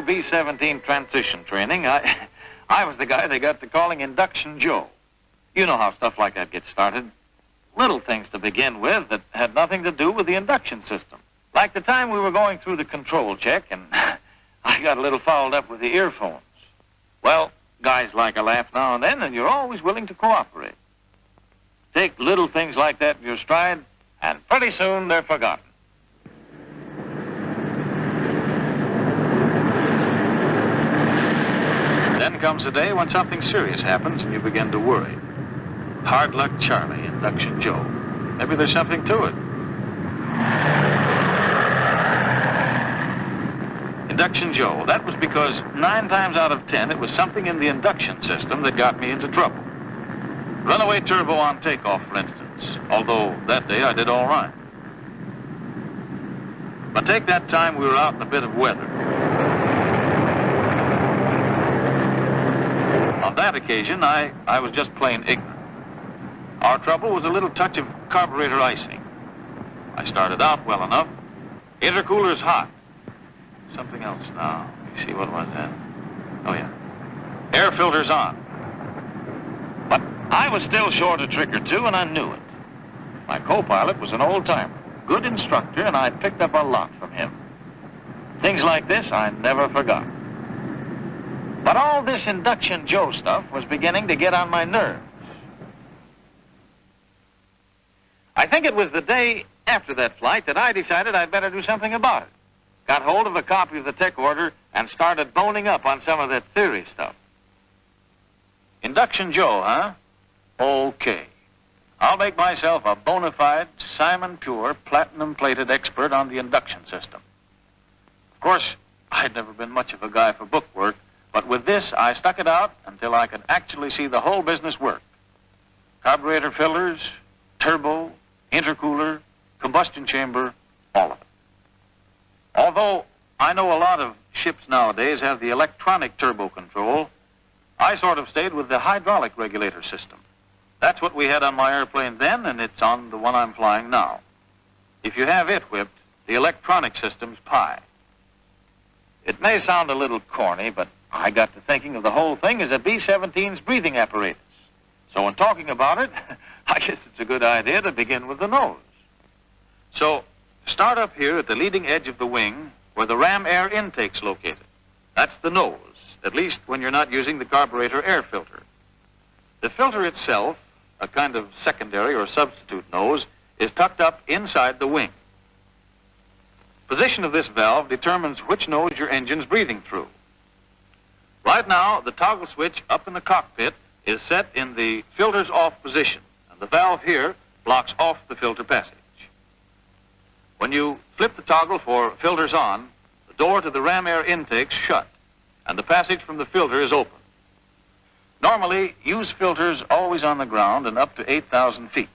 through B-17 transition training, I was the guy they got to calling Induction Joe. You know how stuff like that gets started. Little things to begin with that had nothing to do with the induction system. Like the time we were going through the control check and I got a little fouled up with the earphones. Well, guys like a laugh now and then, and you're always willing to cooperate. Take little things like that in your stride, and pretty soon they're forgotten. Then comes the day when something serious happens and you begin to worry. Hard luck Charlie, Induction Joe. Maybe there's something to it. Induction Joe, that was because 9 times out of 10 it was something in the induction system that got me into trouble. Runaway turbo on takeoff, for instance, although that day I did all right. But take that time we were out in a bit of weather. On that occasion, I was just plain ignorant. Our trouble was a little touch of carburetor icing. I started out well enough. Intercooler's hot. Something else now. Let me see, what was that? Oh, yeah. Air filter's on. But I was still short a trick or two, and I knew it. My co-pilot was an old-timer, good instructor, and I picked up a lot from him. Things like this I never forgot. But all this Induction Joe stuff was beginning to get on my nerves. I think it was the day after that flight that I decided I'd better do something about it. Got hold of a copy of the tech order and started boning up on some of that theory stuff. Induction Joe, huh? Okay. I'll make myself a bona fide, Simon Pure, platinum-plated expert on the induction system. Of course, I'd never been much of a guy for book work, but with this, I stuck it out until I could actually see the whole business work. Carburetor filters, turbo, intercooler, combustion chamber, all of it. Although I know a lot of ships nowadays have the electronic turbo control, I sort of stayed with the hydraulic regulator system. That's what we had on my airplane then, and it's on the one I'm flying now. If you have it whipped, the electronic system's pie. It may sound a little corny, but I got to thinking of the whole thing as a B-17's breathing apparatus. So in talking about it, I guess it's a good idea to begin with the nose. So start up here at the leading edge of the wing where the ram air intake's located. That's the nose, at least when you're not using the carburetor air filter. The filter itself, a kind of secondary or substitute nose, is tucked up inside the wing. Position of this valve determines which nose your engine's breathing through. Right now, the toggle switch up in the cockpit is set in the filter's off position, and the valve here blocks off the filter passage. When you flip the toggle for filters on, the door to the ram air intake's shut, and the passage from the filter is open. Normally, use filters always on the ground and up to 8,000 feet.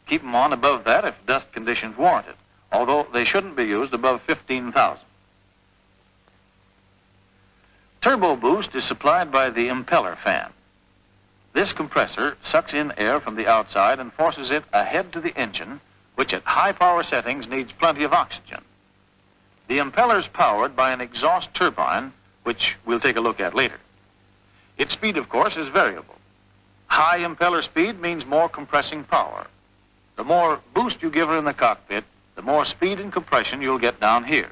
Keep them on above that if dust conditions warrant it, although they shouldn't be used above 15,000. Turbo boost is supplied by the impeller fan. This compressor sucks in air from the outside and forces it ahead to the engine, which at high power settings needs plenty of oxygen. The impeller's powered by an exhaust turbine, which we'll take a look at later. Its speed, of course, is variable. High impeller speed means more compressing power. The more boost you give her in the cockpit, the more speed and compression you'll get down here.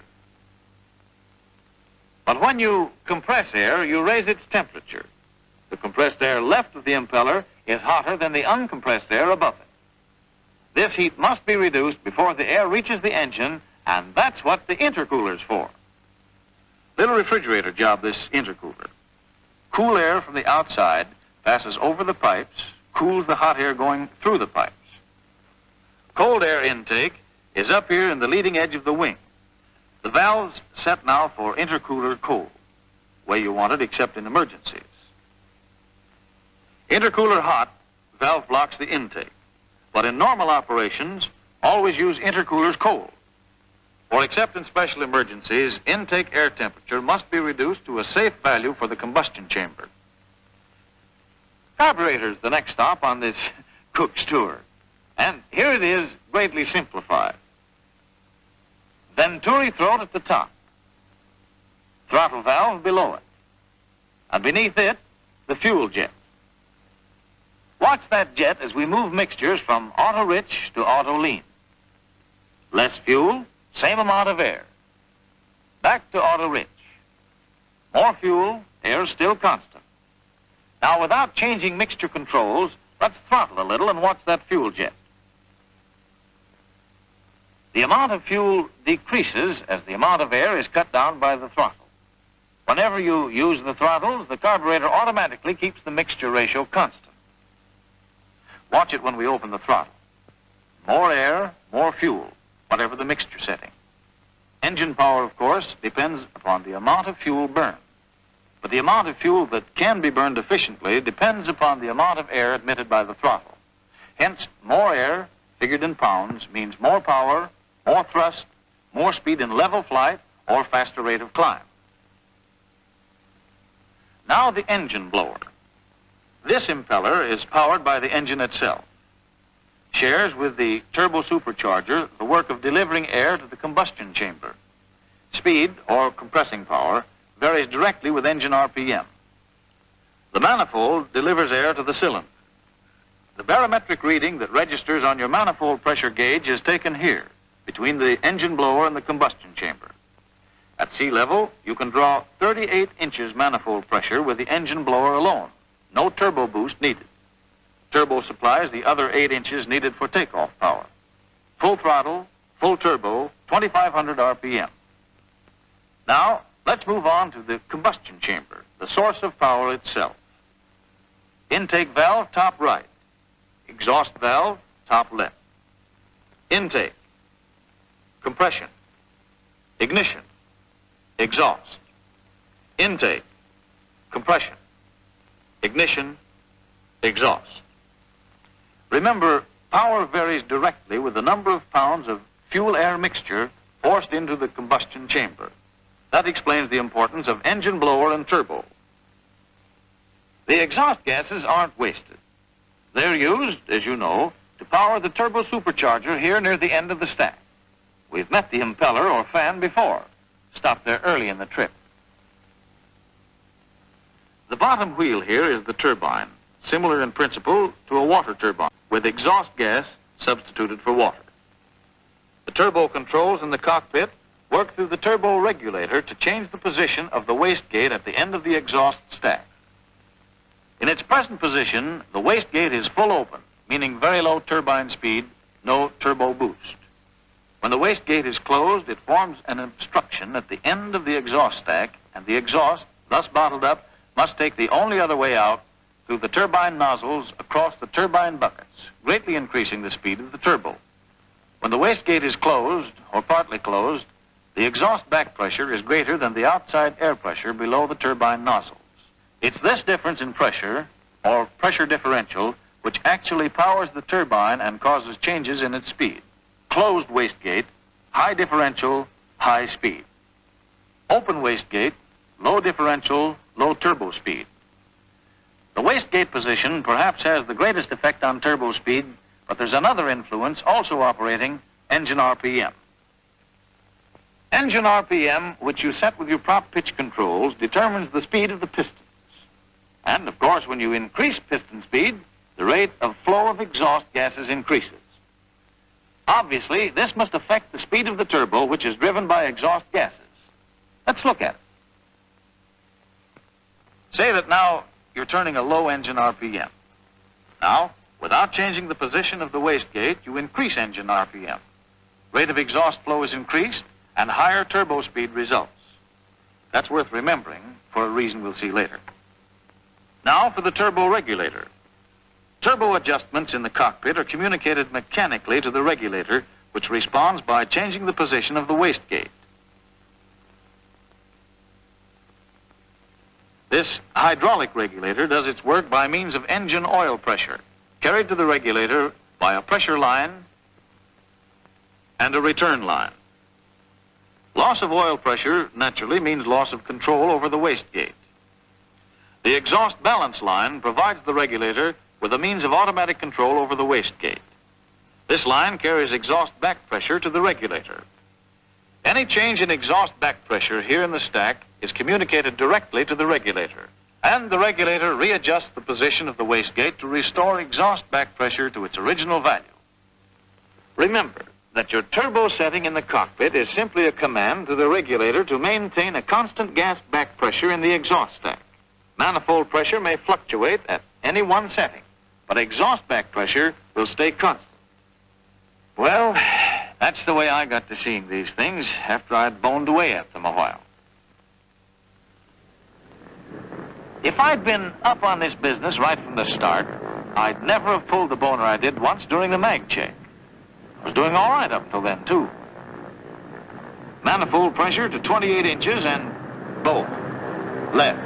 But when you compress air, you raise its temperature. The compressed air left of the impeller is hotter than the uncompressed air above it. This heat must be reduced before the air reaches the engine, and that's what the intercooler's for. Little refrigerator job, this intercooler. Cool air from the outside passes over the pipes, cools the hot air going through the pipes. Cold air intake is up here in the leading edge of the wing. The valve's set now for intercooler cold, way you want it except in emergencies. Intercooler hot, valve blocks the intake. But in normal operations, always use intercoolers cold. For except in special emergencies, intake air temperature must be reduced to a safe value for the combustion chamber. Carburetor's the next stop on this cook's tour. And here it is, greatly simplified. Venturi throat at the top. throttle valve below it, and beneath it, the fuel jet. Watch that jet as we move mixtures from auto-rich to auto-lean. Less fuel, same amount of air. Back to auto-rich. More fuel, air still constant. Now, without changing mixture controls, let's throttle a little and watch that fuel jet. The amount of fuel decreases as the amount of air is cut down by the throttle. Whenever you use the throttles, the carburetor automatically keeps the mixture ratio constant. Watch it when we open the throttle. More air, more fuel, whatever the mixture setting. Engine power, of course, depends upon the amount of fuel burned. But the amount of fuel that can be burned efficiently depends upon the amount of air admitted by the throttle. Hence, more air, figured in pounds, means more power, more thrust, more speed in level flight, or faster rate of climb. Now the engine blower. This impeller is powered by the engine itself. Shares with the turbo supercharger the work of delivering air to the combustion chamber. Speed, or compressing power, varies directly with engine RPM. The manifold delivers air to the cylinder. The barometric reading that registers on your manifold pressure gauge is taken here, between the engine blower and the combustion chamber. At sea level, you can draw 38 inches manifold pressure with the engine blower alone. No turbo boost needed. Turbo supplies the other 8 inches needed for takeoff power. Full throttle, full turbo, 2,500 RPM. Now, let's move on to the combustion chamber, the source of power itself. Intake valve, top right. Exhaust valve, top left. Intake. Compression. Ignition. Exhaust. Intake. Compression. Ignition. Exhaust. Remember, power varies directly with the number of pounds of fuel-air mixture forced into the combustion chamber. That explains the importance of engine blower and turbo. The exhaust gases aren't wasted. They're used, as you know, to power the turbo supercharger here near the end of the stack. We've met the impeller or fan before. Stopped there early in the trip. The bottom wheel here is the turbine, similar in principle to a water turbine, with exhaust gas substituted for water. The turbo controls in the cockpit work through the turbo regulator to change the position of the wastegate at the end of the exhaust stack. In its present position, the wastegate is full open, meaning very low turbine speed, no turbo boost. When the wastegate is closed, it forms an obstruction at the end of the exhaust stack, and the exhaust, thus bottled up, must take the only other way out through the turbine nozzles across the turbine buckets, greatly increasing the speed of the turbo. When the wastegate is closed, or partly closed, the exhaust back pressure is greater than the outside air pressure below the turbine nozzles. It's this difference in pressure, or pressure differential, which actually powers the turbine and causes changes in its speed. Closed wastegate, high differential, high speed. Open wastegate, low differential, low turbo speed. The wastegate position perhaps has the greatest effect on turbo speed, but there's another influence also operating, engine RPM. Engine RPM, which you set with your prop pitch controls, determines the speed of the pistons. And, of course, when you increase piston speed, the rate of flow of exhaust gases increases. Obviously, this must affect the speed of the turbo, which is driven by exhaust gases. Let's look at it. Say that now you're turning a low engine RPM. Now, without changing the position of the wastegate, you increase engine RPM. Rate of exhaust flow is increased, and higher turbo speed results. That's worth remembering for a reason we'll see later. Now for the turbo regulator. Turbo adjustments in the cockpit are communicated mechanically to the regulator, which responds by changing the position of the wastegate. This hydraulic regulator does its work by means of engine oil pressure, carried to the regulator by a pressure line and a return line. Loss of oil pressure naturally means loss of control over the wastegate. The exhaust balance line provides the regulator with a means of automatic control over the wastegate. This line carries exhaust back pressure to the regulator. Any change in exhaust back pressure here in the stack is communicated directly to the regulator, and the regulator readjusts the position of the wastegate to restore exhaust back pressure to its original value. Remember that your turbo setting in the cockpit is simply a command to the regulator to maintain a constant gas back pressure in the exhaust stack. Manifold pressure may fluctuate at any one setting, but exhaust back pressure will stay constant. Well, that's the way I got to seeing these things after I'd boned away at them a while. If I'd been up on this business right from the start, I'd never have pulled the boner I did once during the mag check. I was doing all right up until then, too. Manifold pressure to 28 inches and both. Left.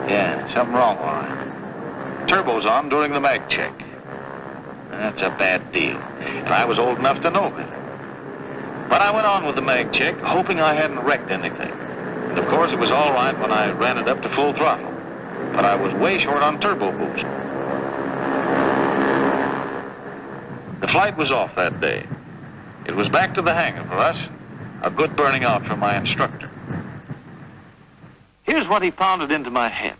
Yeah, something wrong, all right. Turbo's on during the mag check. That's a bad deal, and I was old enough to know better. But I went on with the mag check, hoping I hadn't wrecked anything. And of course, it was all right when I ran it up to full throttle. But I was way short on turbo boost. The flight was off that day. It was back to the hangar for us, a good burning out from my instructor. Here's what he pounded into my head.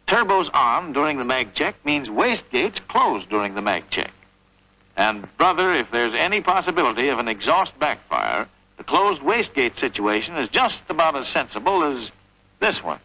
Turbos on during the mag check means wastegates closed during the mag check. And, brother, if there's any possibility of an exhaust backfire, the closed wastegate situation is just about as sensible as this one.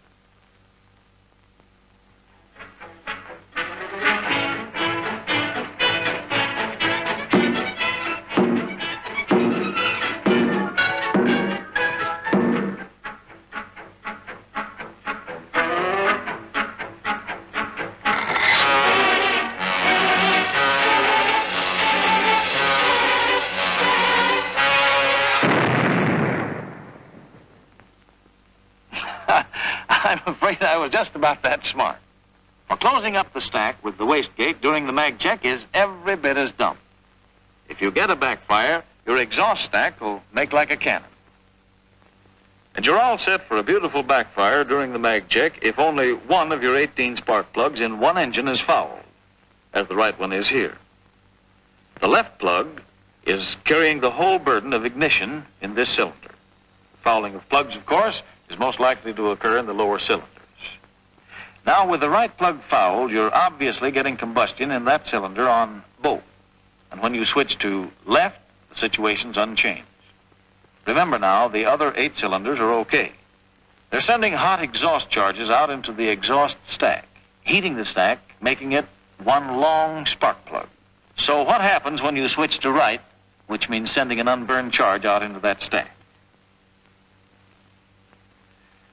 I'm afraid I was just about that smart. For closing up the stack with the wastegate during the mag check is every bit as dumb. If you get a backfire, your exhaust stack will make like a cannon. And you're all set for a beautiful backfire during the mag check if only one of your 18 spark plugs in one engine is fouled, as the right one is here. The left plug is carrying the whole burden of ignition in this cylinder. Fouling of plugs, of course, is most likely to occur in the lower cylinders. Now, with the right plug fouled, you're obviously getting combustion in that cylinder on both. And when you switch to left, the situation's unchanged. Remember now, the other 8 cylinders are okay. They're sending hot exhaust charges out into the exhaust stack, heating the stack, making it one long spark plug. So what happens when you switch to right, which means sending an unburned charge out into that stack?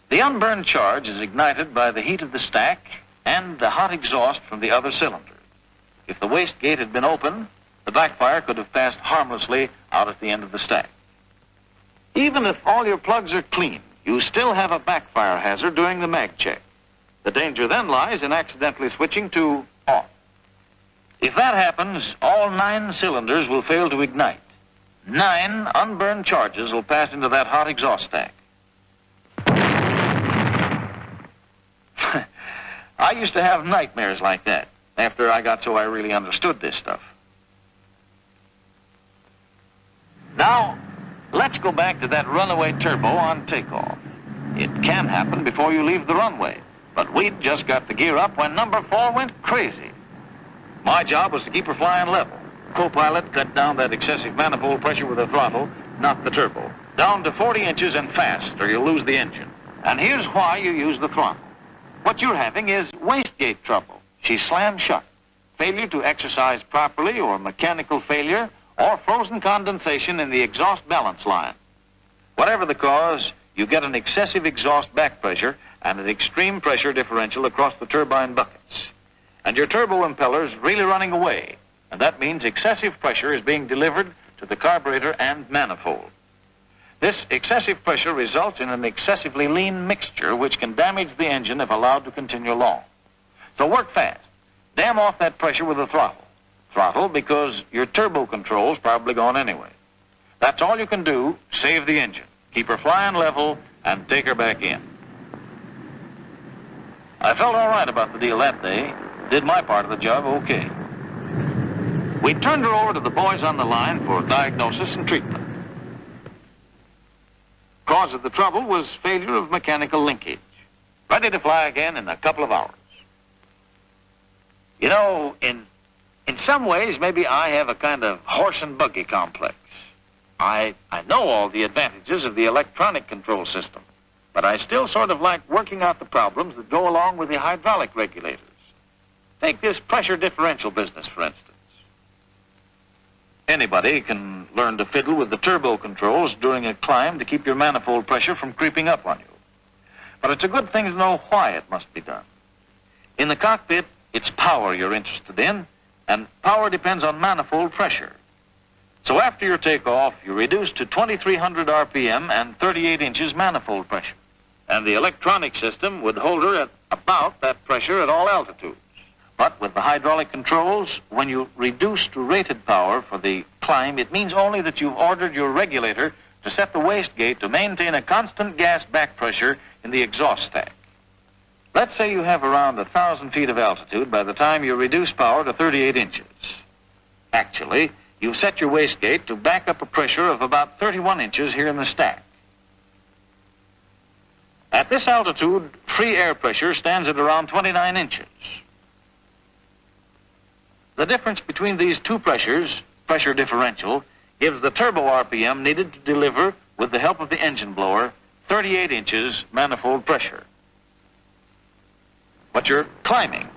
The unburned charge is ignited by the heat of the stack and the hot exhaust from the other cylinder. If the wastegate had been open, the backfire could have passed harmlessly out at the end of the stack. Even if all your plugs are clean, you still have a backfire hazard during the mag check. The danger then lies in accidentally switching to off. If that happens, all 9 cylinders will fail to ignite. 9 unburned charges will pass into that hot exhaust stack. I used to have nightmares like that after I got so I really understood this stuff. Now, let's go back to that runaway turbo on takeoff. It can happen before you leave the runway, but we'd just got the gear up when number 4 went crazy. My job was to keep her flying level. Co-pilot cut down that excessive manifold pressure with the throttle, not the turbo. Down to 40 inches and fast, or you'll lose the engine. And here's why you use the throttle. What you're having is wastegate trouble. She slammed shut. Failure to exercise properly, or mechanical failure, or frozen condensation in the exhaust balance line. Whatever the cause, you get an excessive exhaust back pressure and an extreme pressure differential across the turbine buckets. And your turbo impeller's really running away, and that means excessive pressure is being delivered to the carburetor and manifold. This excessive pressure results in an excessively lean mixture which can damage the engine if allowed to continue long. So work fast. Dam off that pressure with the throttle. Throttle because your turbo control's probably gone anyway. That's all you can do. Save the engine. Keep her flying level and take her back in. I felt all right about the deal that day. Did my part of the job okay. We turned her over to the boys on the line for diagnosis and treatment. Cause of the trouble was failure of mechanical linkage. Ready to fly again in a couple of hours. You know, in some ways, maybe I have a kind of horse and buggy complex. I know all the advantages of the electronic control system, but I still sort of like working out the problems that go along with the hydraulic regulators. Take this pressure differential business, for instance. Anybody can learn to fiddle with the turbo controls during a climb to keep your manifold pressure from creeping up on you. But it's a good thing to know why it must be done. In the cockpit, it's power you're interested in, and power depends on manifold pressure. So after your takeoff, you reduce to 2,300 RPM and 38 inches manifold pressure. And the electronic system would hold her at about that pressure at all altitudes. But with the hydraulic controls, when you reduce to rated power for the climb, it means only that you've ordered your regulator to set the wastegate to maintain a constant gas back pressure in the exhaust stack. Let's say you have around 1,000 feet of altitude by the time you reduce power to 38 inches. Actually, you've set your wastegate to back up a pressure of about 31 inches here in the stack. At this altitude, free air pressure stands at around 29 inches. The difference between these two pressures, pressure differential, gives the turbo RPM needed to deliver, with the help of the engine blower, 38 inches manifold pressure. But you're climbing,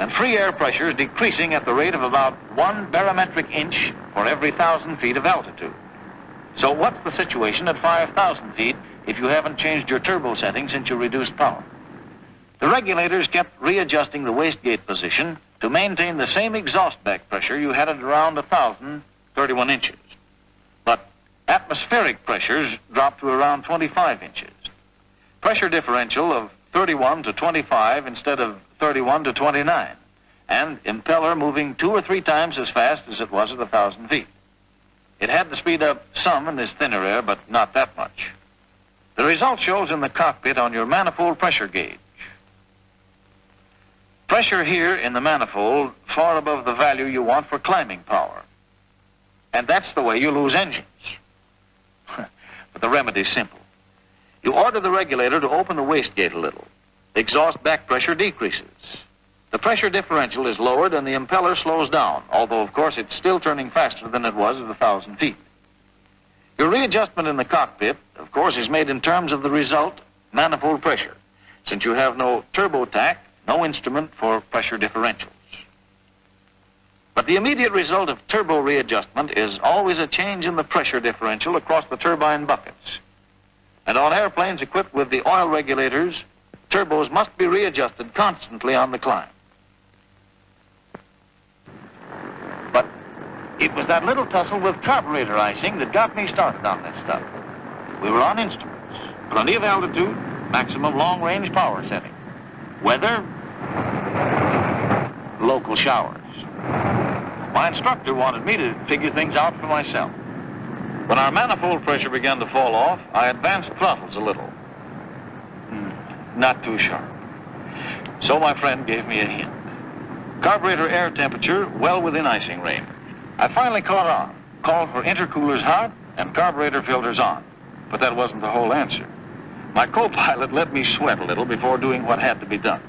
and free air pressure is decreasing at the rate of about 1 barometric inch for every 1,000 feet of altitude. So what's the situation at 5,000 feet if you haven't changed your turbo setting since you reduced power? The regulators kept readjusting the wastegate position to maintain the same exhaust back pressure you had at around 1,031 inches. But atmospheric pressures dropped to around 25 inches. Pressure differential of 31 to 25 instead of 31 to 29, and impeller moving 2 or 3 times as fast as it was at 1,000 feet. It had to speed up some in this thinner air, but not that much. The result shows in the cockpit on your manifold pressure gauge. Pressure here in the manifold far above the value you want for climbing power. And that's the way you lose engines. But the remedy's simple. You order the regulator to open the wastegate a little. The exhaust back pressure decreases. The pressure differential is lowered and the impeller slows down, although of course it's still turning faster than it was at 1,000 feet. Your readjustment in the cockpit, of course, is made in terms of the result, manifold pressure, since you have no turbo tack, no instrument for pressure differentials. But the immediate result of turbo readjustment is always a change in the pressure differential across the turbine buckets. And on airplanes equipped with the oil regulators, turbos must be readjusted constantly on the climb. But it was that little tussle with carburetor icing that got me started on this stuff. We were on instruments, plenty of altitude, maximum long-range power setting. Weather, local showers. My instructor wanted me to figure things out for myself. When our manifold pressure began to fall off, I advanced throttles a little. Not too sharp. So my friend gave me a hint. Carburetor air temperature well within icing range. I finally caught on, called for intercoolers hot and carburetor filters on. But that wasn't the whole answer. My co-pilot let me sweat a little before doing what had to be done.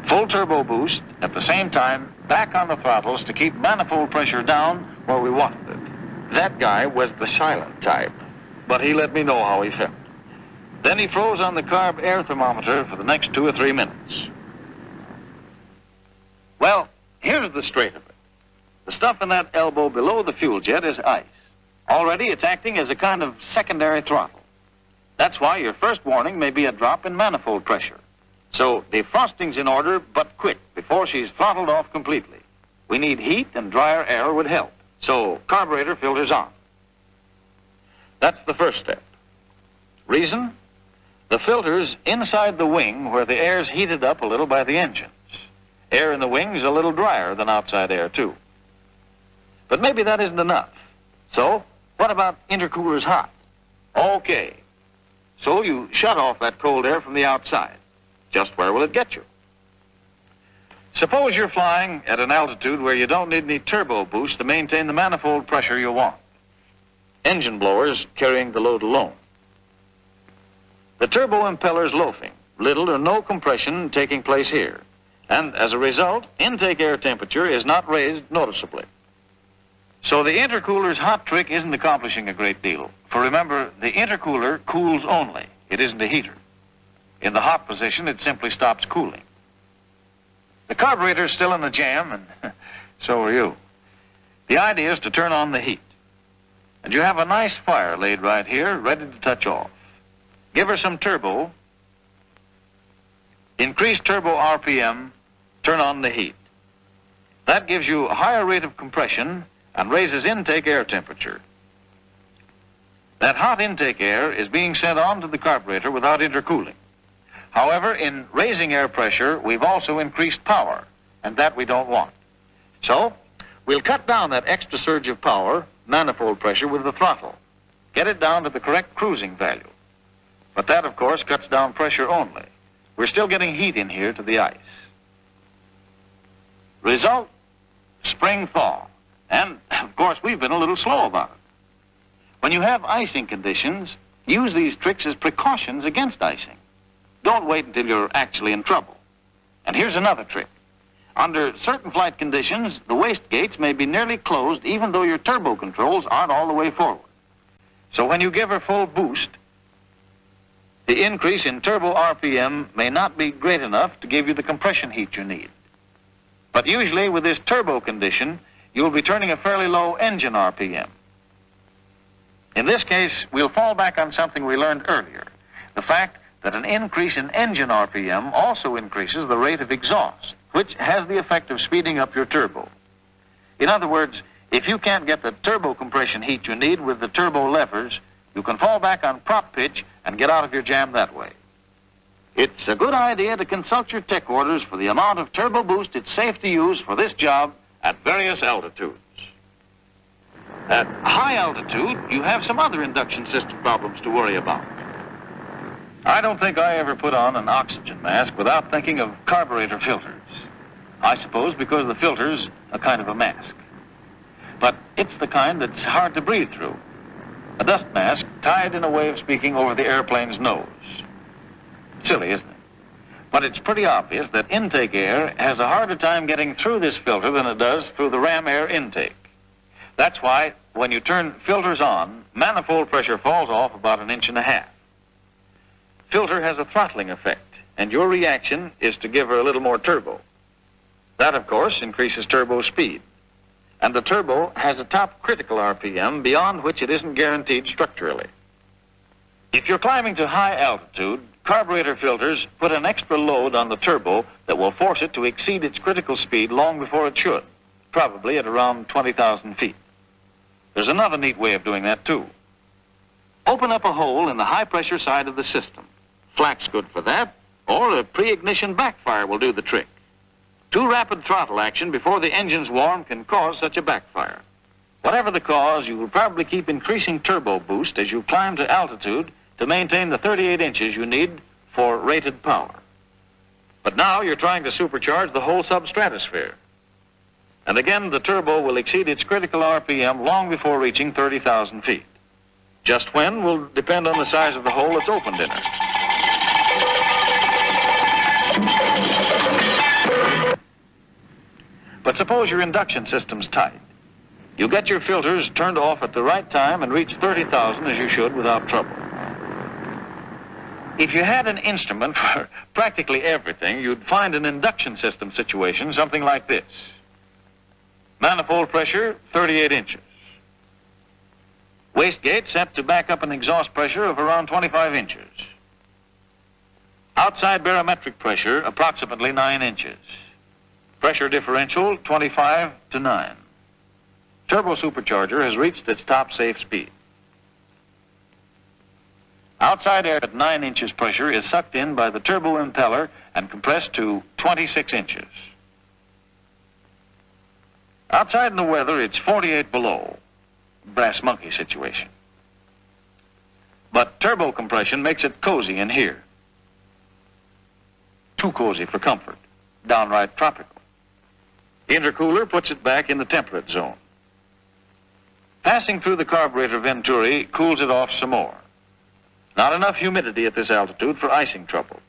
Full turbo boost, at the same time, back on the throttles to keep manifold pressure down where we wanted it. That guy was the silent type, but he let me know how he felt. Then he froze on the carb air thermometer for the next 2 or 3 minutes. Well, here's the straight of it. The stuff in that elbow below the fuel jet is ice. Already it's acting as a kind of secondary throttle. That's why your first warning may be a drop in manifold pressure. So defrosting's in order, but quick, before she's throttled off completely. We need heat, and drier air would help. So carburetor filters on. That's the first step. Reason? The filter's inside the wing where the air's heated up a little by the engines. Air in the wing's a little drier than outside air, too. But maybe that isn't enough. So, what about intercoolers hot? Okay. So you shut off that cold air from the outside. Just where will it get you? Suppose you're flying at an altitude where you don't need any turbo boost to maintain the manifold pressure you want. engine blowers carrying the load alone. The turbo impeller is loafing, little or no compression taking place here, and as a result, intake air temperature is not raised noticeably. So the intercooler's hot trick isn't accomplishing a great deal, for remember, the intercooler cools only. It isn't a heater. In the hot position, it simply stops cooling. The carburetor's still in the jam, and so are you. The idea is to turn on the heat. And you have a nice fire laid right here, ready to touch off. Give her some turbo, increase turbo RPM, turn on the heat. That gives you a higher rate of compression and raises intake air temperature. That hot intake air is being sent on to the carburetor without intercooling. However, in raising air pressure, we've also increased power, and that we don't want. So, we'll cut down that extra surge of power, manifold pressure, with the throttle. Get it down to the correct cruising value. But that, of course, cuts down pressure only. We're still getting heat in here to the ice. Result, spring thaw. And, of course, we've been a little slow about it. When you have icing conditions, use these tricks as precautions against icing. Don't wait until you're actually in trouble. And here's another trick. Under certain flight conditions, the wastegates may be nearly closed even though your turbo controls aren't all the way forward. So when you give her full boost, the increase in turbo RPM may not be great enough to give you the compression heat you need. But usually with this turbo condition, you'll be turning a fairly low engine RPM. In this case, we'll fall back on something we learned earlier, the fact that an increase in engine RPM also increases the rate of exhaust, which has the effect of speeding up your turbo. In other words, if you can't get the turbo compression heat you need with the turbo levers, you can fall back on prop pitch and get out of your jam that way. It's a good idea to consult your tech orders for the amount of turbo boost it's safe to use for this job at various altitudes. At high altitude, you have some other induction system problems to worry about. I don't think I ever put on an oxygen mask without thinking of carburetor filters. I suppose because the filter's a kind of a mask. But it's the kind that's hard to breathe through. A dust mask tied in a way of speaking over the airplane's nose. Silly, isn't it? But it's pretty obvious that intake air has a harder time getting through this filter than it does through the ram air intake. That's why when you turn filters on, manifold pressure falls off about 1.5 inches. Filter has a throttling effect, and your reaction is to give her a little more turbo. That, of course, increases turbo speed. And the turbo has a top critical RPM beyond which it isn't guaranteed structurally. If you're climbing to high altitude, carburetor filters put an extra load on the turbo that will force it to exceed its critical speed long before it should, probably at around 20,000 feet. There's another neat way of doing that, too. Open up a hole in the high-pressure side of the system. Flak's good for that, or a pre-ignition backfire will do the trick. Too rapid throttle action before the engine's warm can cause such a backfire. Whatever the cause, you will probably keep increasing turbo boost as you climb to altitude to maintain the 38 inches you need for rated power. But now you're trying to supercharge the whole substratosphere. And again, the turbo will exceed its critical RPM long before reaching 30,000 feet. Just when will depend on the size of the hole that's opened in it. But suppose your induction system's tight. You get your filters turned off at the right time and reach 30,000 as you should without trouble. If you had an instrument for practically everything, you'd find an induction system situation something like this. Manifold pressure, 38 inches. Wastegate set to back up an exhaust pressure of around 25 inches. Outside barometric pressure, approximately 9 inches. Pressure differential, 25 to 9. Turbo supercharger has reached its top safe speed. Outside air at 9 inches pressure is sucked in by the turbo impeller and compressed to 26 inches. Outside in the weather, it's 48 below. Brass monkey situation. But turbo compression makes it cozy in here. Too cozy for comfort. Downright tropical. The intercooler puts it back in the temperate zone. Passing through the carburetor venturi cools it off some more. Not enough humidity at this altitude for icing trouble.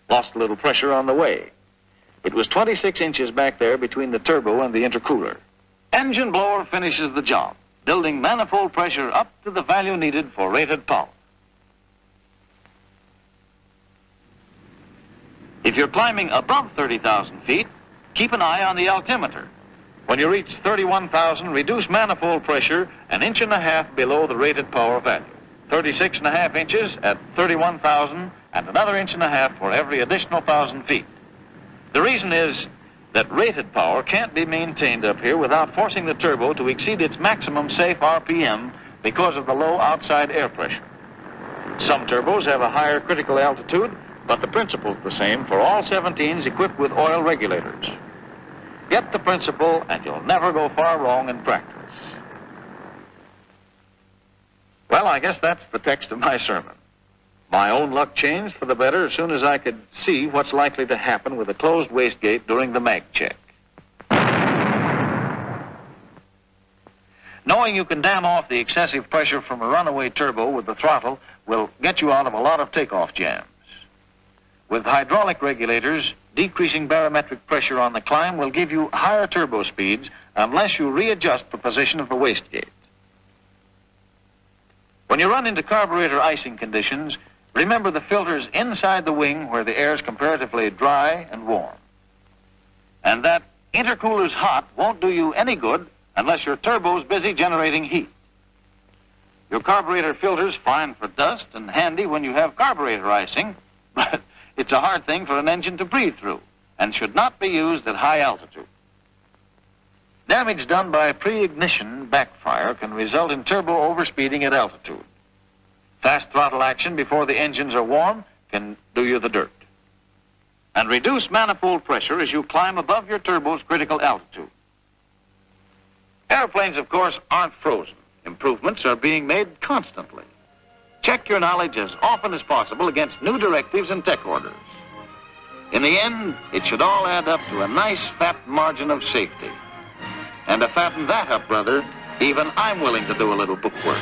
Lost a little pressure on the way. It was 26 inches back there between the turbo and the intercooler. Engine blower finishes the job, building manifold pressure up to the value needed for rated power. If you're climbing above 30,000 feet, keep an eye on the altimeter. When you reach 31,000, reduce manifold pressure an inch and a half below the rated power value. 36 and a half inches at 31,000 and another inch and a half for every additional 1,000 feet. The reason is that rated power can't be maintained up here without forcing the turbo to exceed its maximum safe RPM because of the low outside air pressure. Some turbos have a higher critical altitude, but the principle's the same for all 17s equipped with oil regulators. Get the principle and you'll never go far wrong in practice. Well, I guess that's the text of my sermon. My own luck changed for the better as soon as I could see what's likely to happen with a closed wastegate during the mag check. Knowing you can dam off the excessive pressure from a runaway turbo with the throttle will get you out of a lot of takeoff jams. With hydraulic regulators, decreasing barometric pressure on the climb will give you higher turbo speeds unless you readjust the position of the wastegate. When you run into carburetor icing conditions, remember the filters inside the wing where the air is comparatively dry and warm. And that intercooler's hot won't do you any good unless your turbo's busy generating heat. Your carburetor filter's fine for dust and handy when you have carburetor icing, but it's a hard thing for an engine to breathe through and should not be used at high altitude. Damage done by pre-ignition backfire can result in turbo overspeeding at altitude. Fast throttle action before the engines are warm can do you the dirt. And reduce manifold pressure as you climb above your turbo's critical altitude. Airplanes, of course, aren't frozen. Improvements are being made constantly. Check your knowledge as often as possible against new directives and tech orders. In the end, it should all add up to a nice fat margin of safety. And to fatten that up, brother, even I'm willing to do a little bookwork.